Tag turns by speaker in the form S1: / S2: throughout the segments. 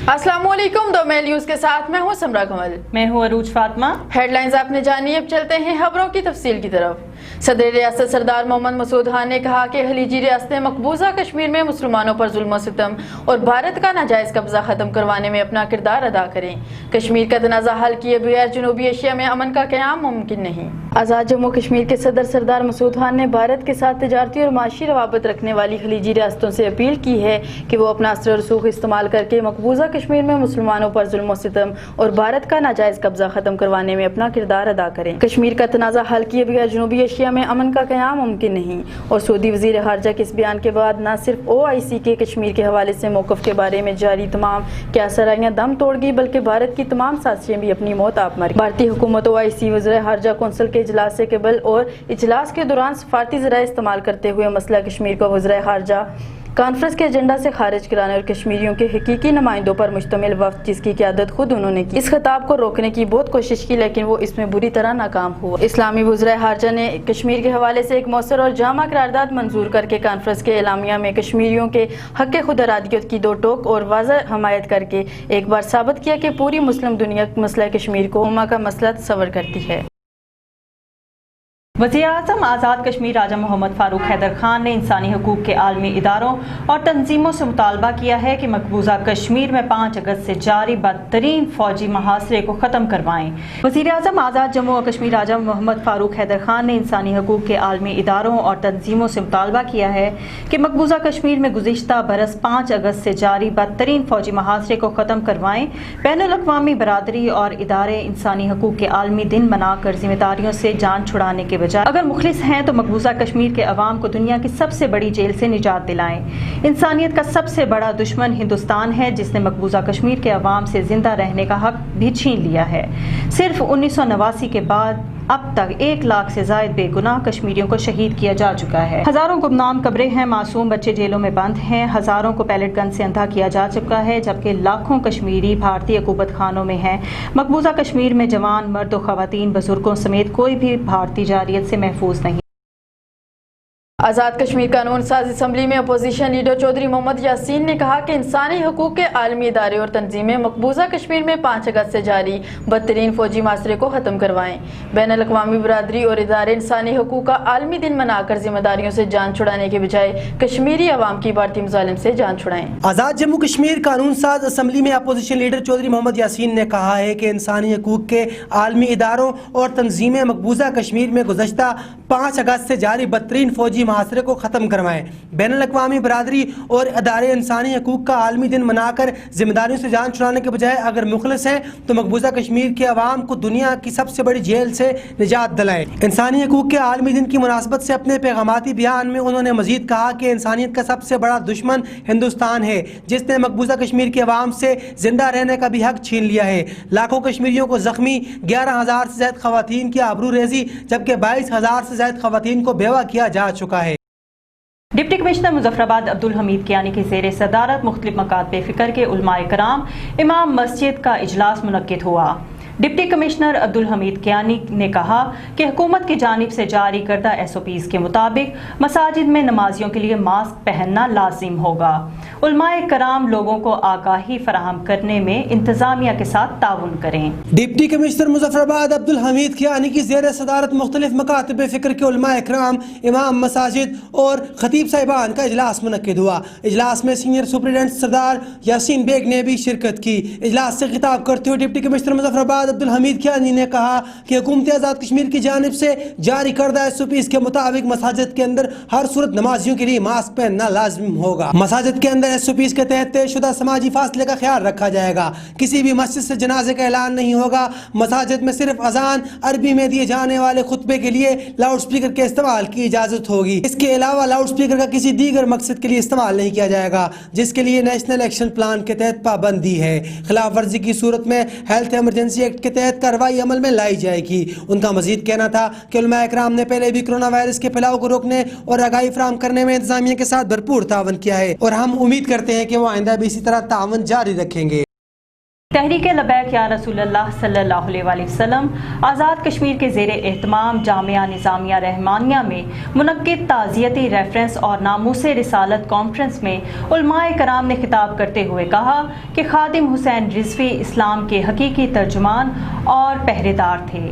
S1: अस्सलाम वालेकुम। दो मेल न्यूज के साथ मैं हूं समरा कमल।
S2: मैं हूं अरूज फातिमा।
S1: हेडलाइंस आपने जानी, अब चलते हैं खबरों की तफसील की तरफ। सदर रियासत सरदार मोहम्मद मसूद खान ने कहा कि खलीजी रियासतें मकबूजा कश्मीर में मुसलमानों पर जुल्म और सितम और भारत का नाजायज कब्जा खत्म करवाने में अपना किरदार अदा करें। कश्मीर का तनाज़ा हल किए बगैर जनूबी एशिया में अमन का क़याम मुमकिन नहीं। आज़ाद जम्मू कश्मीर के सदर सरदार मसूद खान ने भारत के साथ तजारती और माशी रवाबत रखने वाली खलीजी रियासतों से अपील की है कि वो अपना असर और रसूख इस्तेमाल करके मकबूजा कश्मीर में मुसलमानों पर जुल्म और सितम और भारत का नाजायज कब्जा खत्म करवाने में अपना किरदार अदा करें। कश्मीर का तनाज़ा हल किए बगैर जनूबी एशिया में अमन का क़याम मुमकिन नहीं। और सऊदी वज़ीर ख़ारजा के इस बयान के बाद न सिर्फ OIC के कश्मीर के हवाले से मौक़िफ़ के बारे में जारी तमाम क्यासराइयाँ दम तोड़ गई, बल्कि भारत की तमाम साजिशें भी अपनी मौत आप मर गई। भारतीय हुकूमत OIC वज़ीर ख़ारजा कौंसिल के इजलास से कबल और इजलास के दौरान सफारती ज़राए इस्तेमाल करते हुए मसला कश्मीर को वज़ीर ख़ारजा कॉन्फ्रेंस के एजेंडा से खारिज कराने और कश्मीरियों के हकीकी नुमाइंदों पर मुश्तमिल वफ़द जिसकी क़यादत खुद उन्होंने की, इस खिताब को रोकने की बहुत कोशिश की, लेकिन वो इसमें बुरी तरह नाकाम हुआ। इस्लामी वज़ीर ख़ारजा ने कश्मीर के हवाले से एक मौसर और जामा करारदाद मंजूर करके कॉन्फ्रेंस के एलामिया में कश्मीरियों के हक़ खुद इरादियत की दो टोक और वाज़ह हमायत करके एक बार साबित किया कि पूरी मुस्लिम दुनिया मसला कश्मीर को उम्मा का मसला तस्वर करती है।
S2: वज़ीर-ए-आज़म आज़ाद कश्मीर राजा मोहम्मद फ़ारूक हैदर खान ने इंसानी हकूक़ के आलमी इदारों और तंजीमों से मुतालबा किया है कि मकबूजा कश्मीर में 5 अगस्त से जारी बदतरीन फ़ौजी मुहासरे को ख़त्म करवाएं। वज़ीर-ए-आज़म आज़ाद जम्मू और कश्मीर राजा मोहम्मद फ़ारूक हैदर खान ने इंसानी हकूक़ के आलमी इदारों और तंजीमों से मुतालबा किया है कि मकबूजा कश्मीर में गुज़िश्ता बरस 5 अगस्त से जारी बदतरीन फ़ौजी मुहासरे को ख़त्म करवाएं। बैनुल-अक़वामी बरादरी और इदारे इंसानी हकूक़ के आलमी दिन मनाकर ज़िम्मेदारियों से जान छुड़ाने के अगर मुखलिस हैं तो मकबूजा कश्मीर के अवाम को दुनिया की सबसे बड़ी जेल से निजात दिलाएं। इंसानियत का सबसे बड़ा दुश्मन हिंदुस्तान है, जिसने मकबूजा कश्मीर के अवाम से जिंदा रहने का हक भी छीन लिया है। सिर्फ 1989 के बाद अब तक 1 लाख से ज़ायद बेगुनाह कश्मीरियों को शहीद किया जा चुका है। हज़ारों गुमनाम कब्रें हैं, मासूम बच्चे जेलों में बंद हैं, हज़ारों को पैलेट गन से अंधा किया जा चुका है, जबकि लाखों कश्मीरी भारतीय हुकूमत खानों में हैं। मकबूजा कश्मीर में जवान मर्द और ख़वातीन बुजुर्गों समेत कोई भी भारतीय जारियत से महफूज नहीं।
S1: आज़ाद कश्मीर कानून साज असम्बली में अपोजिशन लीडर चौधरी मोहम्मद यासीन ने कहा कि इंसानी हकूक़ के आलमी इदारे और तंजीमें मकबूजा कश्मीर में 5 अगस्त से जारी बदतरीन फ़ौजी मासरे को ख़त्म करवाएं। बैनुल-अक़वामी बरादरी और इदारे इंसानी हकूक़ का आलमी दिन मनाकर जिम्मेदारियों से जान छुड़ाने के बजाय कश्मीरी अवाम की भारतीय मुजालिम से जान छुड़ाएं।
S3: आज़ाद जम्मू कश्मीर कानून साज असम्बली में अपोजिशन लीडर चौधरी मोहम्मद यासीन ने कहा है कि इंसानी हकूक़ के आलमी इदारों और तंजीमें मकबूजा कश्मीर में गुज़श्ता 5 अगस्त से जारी बदतरीन फ़ौजी मुहासरे को ख़त्म करवाएं। बैनुल-अक़वामी बरादरी और अदारे इंसानी हकूक़ का आलमी दिन मनाकर जिम्मेदारियों से जान छुड़ाने के बजाय अगर मुखलिस हैं तो मकबूजा कश्मीर के अवाम को दुनिया की सबसे बड़ी जेल से निजात दिलाएं। इंसानी हकूक़ के आलमी दिन की मुनासबत से अपने पैगामाती बयान में उन्होंने मजीद कहा कि इंसानियत का सबसे बड़ा दुश्मन हिंदुस्तान है, जिसने मकबूजा कश्मीर के अवाम से जिंदा रहने का भी हक छीन लिया है। लाखों कश्मीरियों को जख्मी, 11,000 से ज़ायद ख़वातीन की आबरू रेजी, जबकि 22,000 से ज़ायद ख़वातीन को बेवा किया जा चुका है।
S2: डिप्टी कमिश्नर मुजफ्फराबाद अब्दुल हमीद कियानी की ज़ेर सदारत मुख्तलिफ मकात पे फ़िक्र के उलमाए कराम इमाम मस्जिद का इजलास मुनक्किद हुआ। डिप्टी कमिश्नर अब्दुल हमीद कियानी ने कहा कि हुकूमत की जानिब से जारी करदा SOPs के मुताबिक मसाजिद में नमाजियों के लिए मास्क पहनना लाजिम होगा। उलमाए कराम लोगों को आगाही फराहम करने में इंतजामिया के साथ ताउन करें।
S3: डिप्टी कमिश्नर मुजफ्फराबाद अब्दुल हमीद कियानी की ज़ेर सदारत मुख्तलिफ मकातिब फ़िक्र के उलमाए कराम, इमाम मसाजिद और खतीब साहिबान का इजलास मुनक्किद हुआ। इजलास में सीनियर सुपरिटेंडेंट सरदार यासीन बेग ने भी शिरकत की। इजलास से खिताब करते हुए डिप्टी कमिश्नर मुजफ्फराबाद अब्दुल हमीद कियानी ने कहा कि हुकूमत आज़ाद कश्मीर की जानिब से जारी करदा SOPs के मुताबिक मसाजिद के अंदर हर सूरत नमाजियों के लिए मास्क पहनना लाजिम होगा। मसाजिद के अंदर SOPs के तहत तय शुदा समाजी फासले का ख्याल रखा जाएगा। किसी भी मस्जिद से जनाजे का ऐलान नहीं होगा। मसाजिद में सिर्फ अजान, अरबी में दिए जाने वाले खुतबे के लिए लाउड स्पीकर के इस्तेमाल की इजाज़त होगी। इसके अलावा लाउड स्पीकर का किसी दीगर मकसद के लिए इस्तेमाल नहीं किया जाएगा, जिसके लिए नेशनल एक्शन प्लान के तहत पाबंदी है। खिलाफ वर्जी की सूरत में हेल्थ इमरजेंसी एक्ट के तहत कार्रवाई अमल में लाई जाएगी। उनका मजीद कहना था कि उलमाए इकराम ने पहले भी कोरोना वायरस के फैलाव को रोकने और आगाही फराहम करने में इंतजामिया के साथ भरपूर तावन किया है और हम उम्मीद करते हैं कि वो आइंदा भी इसी तरह तावन जारी रखेंगे।
S2: تحریک لبیک یا رسول اللہ صلی اللہ علیہ وآلہ وسلم آزاد کشمیر کے زیر اہتمام جامعہ نظامیہ رحمانیہ میں منعقد تعزیتی ریفرنس اور ناموس رسالت کانفرنس میں علماء کرام نے خطاب کرتے ہوئے کہا کہ خادم حسین رضوی اسلام کے حقیقی ترجمان اور پہرے دار تھے۔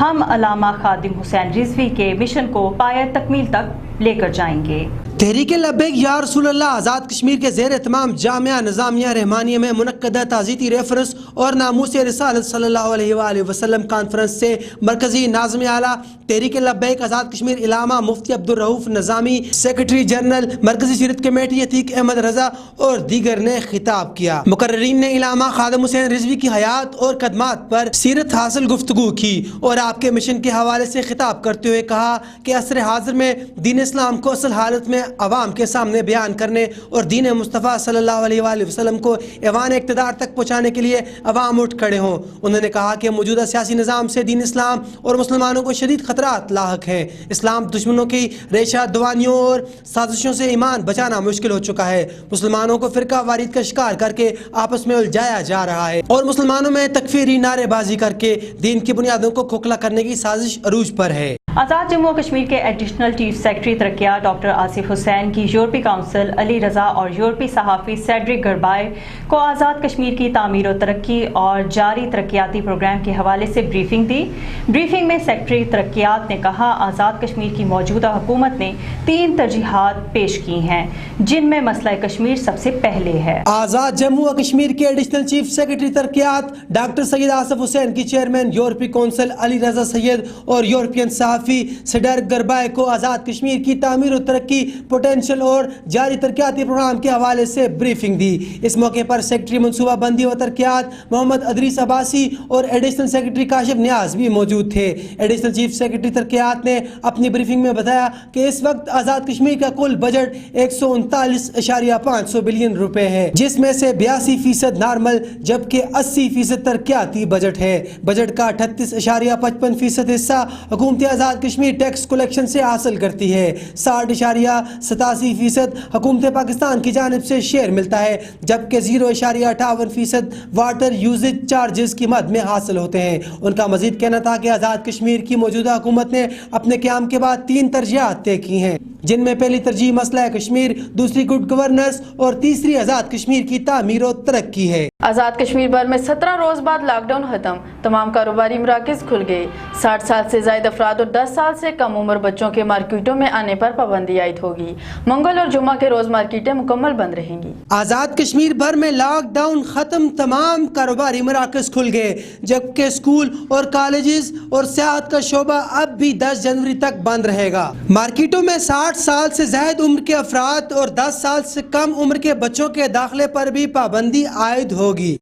S2: ہم علامہ خادم حسین رضوی کے مشن کو پایہ تکمیل تک لے کر جائیں گے۔
S3: تحریک لبیک یا رسول اللہ آزاد کشمیر کے زیر اہتمام جامعہ نظامیہ رحمانیہ میں منعقدہ تعزیتی ریفرنس اور ناموس رسالت صلی اللہ علیہ وآلہ وسلم کانفرنس سے مرکزی ناظم اعلیٰ تحریک لبیک آزاد کشمیر علامہ مفتی عبدالرؤف نظامی، سیکرٹری جنرل مرکزی سیرت کمیٹی عتیق احمد رضا اور دیگر نے خطاب کیا۔ مقررین نے علامہ خادم حسین رضوی کی حیات اور خدمات پر سیرت حاصل گفتگو کی اور آپ کے مشن کے حوالے سے خطاب کرتے ہوئے کہا کہ عصر حاضر میں دین اسلام کو اصل حالت میں عوام کے سامنے بیان کرنے اور دین مصطفیٰ صلی اللہ علیہ وآلہ وسلم کو ایوان اقتدار تک پہنچانے کے لیے عوام اٹھ کھڑے ہوں۔ انہوں نے کہا کہ موجودہ سیاسی نظام سے دین اسلام اور مسلمانوں کو شدید خطرات لاحق ہیں۔ اسلام دشمنوں کی ریشہ دوانیوں اور سازشوں سے ایمان بچانا مشکل ہو چکا ہے۔ مسلمانوں کو فرقہ واریت کا شکار کر کے آپس میں الجھایا جا رہا ہے اور مسلمانوں میں تکفیری نعرے بازی کر کے دین کی بنیادوں کو کھوکھلا کرنے کی سازش عروج پر ہے۔
S2: آزاد جموں و کشمیر کے ایڈیشنل چیف سیکرٹری ترقیات ڈاکٹر آصف حسین کی یورپی کونسل علی رضا اور یورپی صحافی سیڈرک گربائے کو آزاد کشمیر کی تعمیر و ترقی اور جاری ترقیاتی پروگرام کے حوالے سے بریفنگ دی۔ بریفنگ میں سیکرٹری ترقیات نے کہا آزاد کشمیر کی موجودہ حکومت نے 3 ترجیحات پیش کی ہیں جن میں مسئلہ کشمیر سب سے پہلے ہے۔
S3: آزاد جموں و کشمیر کے ایڈیشنل چیف سیکرٹری ترقیات ڈاکٹر سید آصف حسین کی چیئرمین یورپی کونسل علی رضا سید اور یورپین صحافی سیڈرک گربائے کو آزاد کشمیر کی تعمیر و ترقی پوٹینشل اور جاری ترقیاتی پروگرام کے حوالے سے بریفنگ دی۔ اس موقع پر سیکرٹری منصوبہ بندی و ترقیات محمد ادریس عباسی اور ایڈیشنل سیکرٹری کاشف نیاز بھی موجود تھے۔ ایڈیشنل چیف سیکرٹری ترقیات نے اپنی بریفنگ میں بتایا کہ اس وقت آزاد کشمیر کا کل بجٹ 139.5 بلین روپے ہے، جس میں سے 82% نارمل جبکہ 80% ترقیاتی بجٹ ہے۔ بجٹ کا 38.55% حصہ حکومت آزاد کشمیر ٹیکس کلیکشن سے حاصل کرتی ہے۔ 60.87% حکومت پاکستان کی جانب سے شیئر ملتا ہے جبکہ 0.58% واٹر یوزج چارجز کی مد میں حاصل ہوتے ہیں۔ ان کا مزید کہنا تھا کہ آزاد کشمیر کی موجودہ حکومت نے اپنے قیام کے بعد 3 ترجیحات طے کی ہیں، جن میں پہلی ترجیح مسئلہ کشمیر، دوسری گڈ گورننس اور تیسری آزاد کشمیر کی تعمیر و ترقی ہے۔
S1: آزاد کشمیر بھر میں 17 روز بعد لاک ڈاؤن ختم، تمام کاروباری مراکز کھل گئے۔ 60 سال سے زائد افراد اور 10 سال سے کم عمر بچوں کے مارکیٹوں میں آنے پر پابندی عائد ہوگی۔ منگل اور جمعہ کے روز مارکیٹیں مکمل بند رہیں گی۔
S3: آزاد کشمیر بھر میں لاک ڈاؤن ختم، تمام کاروباری مراکز کھل گئے جبکہ اسکول اور کالجز اور سیاحت کا شعبہ اب بھی 10 جنوری تک بند رہے گا۔ مارکیٹوں میں 60 سال سے زائد عمر کے افراد اور 10 سال سے کم عمر کے بچوں کے داخلے پر بھی پابندی عائد ہوگی۔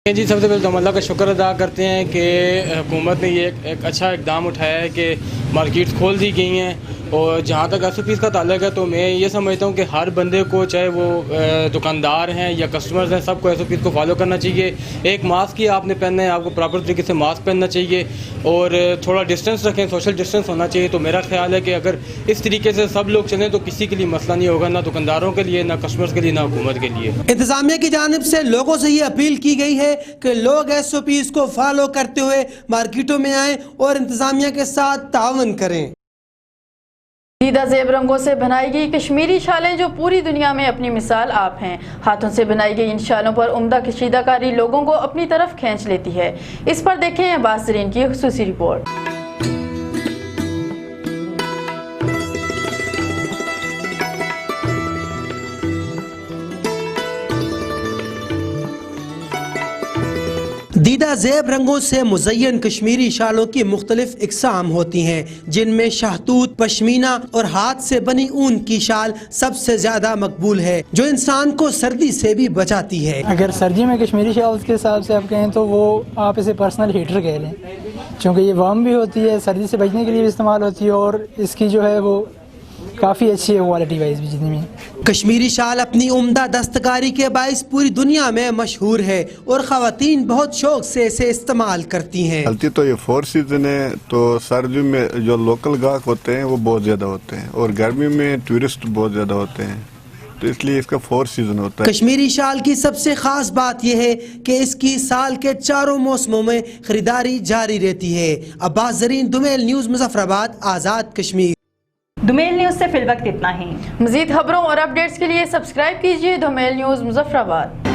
S4: جی سب سے پہلے تو ہم اللہ کا شکر ادا کرتے ہیں کہ حکومت نے یہ ایک اچھا اقدام اٹھایا ہے کہ مارکیٹس کھول دی گئی ہیں، اور جہاں تک SOPs کا تعلق ہے تو میں یہ سمجھتا ہوں کہ ہر بندے کو، چاہے وہ دکاندار ہیں یا کسٹمرز ہیں، سب کو SOPs کو فالو کرنا چاہیے۔ ایک ماسک ہی آپ نے پہننا ہے، آپ کو پراپر طریقے سے ماسک پہننا چاہیے اور تھوڑا ڈسٹینس رکھیں، سوشل ڈسٹینس ہونا چاہیے۔ تو میرا خیال ہے کہ اگر اس طریقے سے سب لوگ چلیں تو کسی کے لیے مسئلہ نہیں ہوگا، نہ دکانداروں کے لیے، نہ کسٹمرز کے لیے، نہ حکومت کے لیے۔
S3: انتظامیہ کی جانب سے لوگوں سے یہ اپیل کی گئی ہے کہ لوگ SOPs کو فالو کرتے ہوئے مارکیٹوں میں آئیں اور انتظامیہ کے ساتھ تعاون کریں۔
S1: دیدہ زیب رنگوں سے بنائی گئی کشمیری شالیں جو پوری دنیا میں اپنی مثال آپ ہیں۔ ہاتھوں سے بنائی گئی ان شالوں پر عمدہ کشیدہ کاری لوگوں کو اپنی طرف کھینچ لیتی ہے۔ اس پر دیکھیں عباس زرین کی خصوصی رپورٹ۔
S3: دیدہ زیب رنگوں سے مزین کشمیری شالوں کی مختلف اقسام ہوتی ہیں، جن میں شاہتوت، پشمینہ اور ہاتھ سے بنی اون کی شال سب سے زیادہ مقبول ہے، جو انسان کو سردی سے بھی بچاتی ہے۔
S5: اگر سردی میں کشمیری شال کے حساب سے آپ کہیں تو وہ آپ اسے پرسنل ہیٹر کہہ لیں، چونکہ یہ وارم بھی ہوتی ہے، سردی سے بچنے کے لیے بھی استعمال ہوتی ہے اور اس کی جو ہے وہ کافی اچھی ہے کوالٹی وائز بھی جتنی میں۔
S3: کشمیری شال اپنی عمدہ دستکاری کے باعث پوری دنیا میں مشہور ہے اور خواتین بہت شوق سے اسے استعمال کرتی ہیں۔
S6: چلتی تو یہ 4 سیزن ہے، تو سردی میں جو لوکل گاہک ہوتے ہیں وہ بہت زیادہ ہوتے ہیں اور گرمی میں ٹورسٹ بہت زیادہ ہوتے ہیں، तो इसलिए इसका 4 सीजन होता है।
S3: कश्मीरी शाल की सबसे खास बात यह है कि इसकी साल के चारों मौसमों में खरीदारी जारी रहती है। अब्बास जरीन, दुमेल न्यूज़, मुजफ्फराबाद, आज़ाद कश्मीर।
S2: दुमेल न्यूज से फिलवक्त इतना ही।
S1: मजीद खबरों और अपडेट्स के लिए सब्सक्राइब कीजिए दुमेल न्यूज़ मुजफ्फराबाद।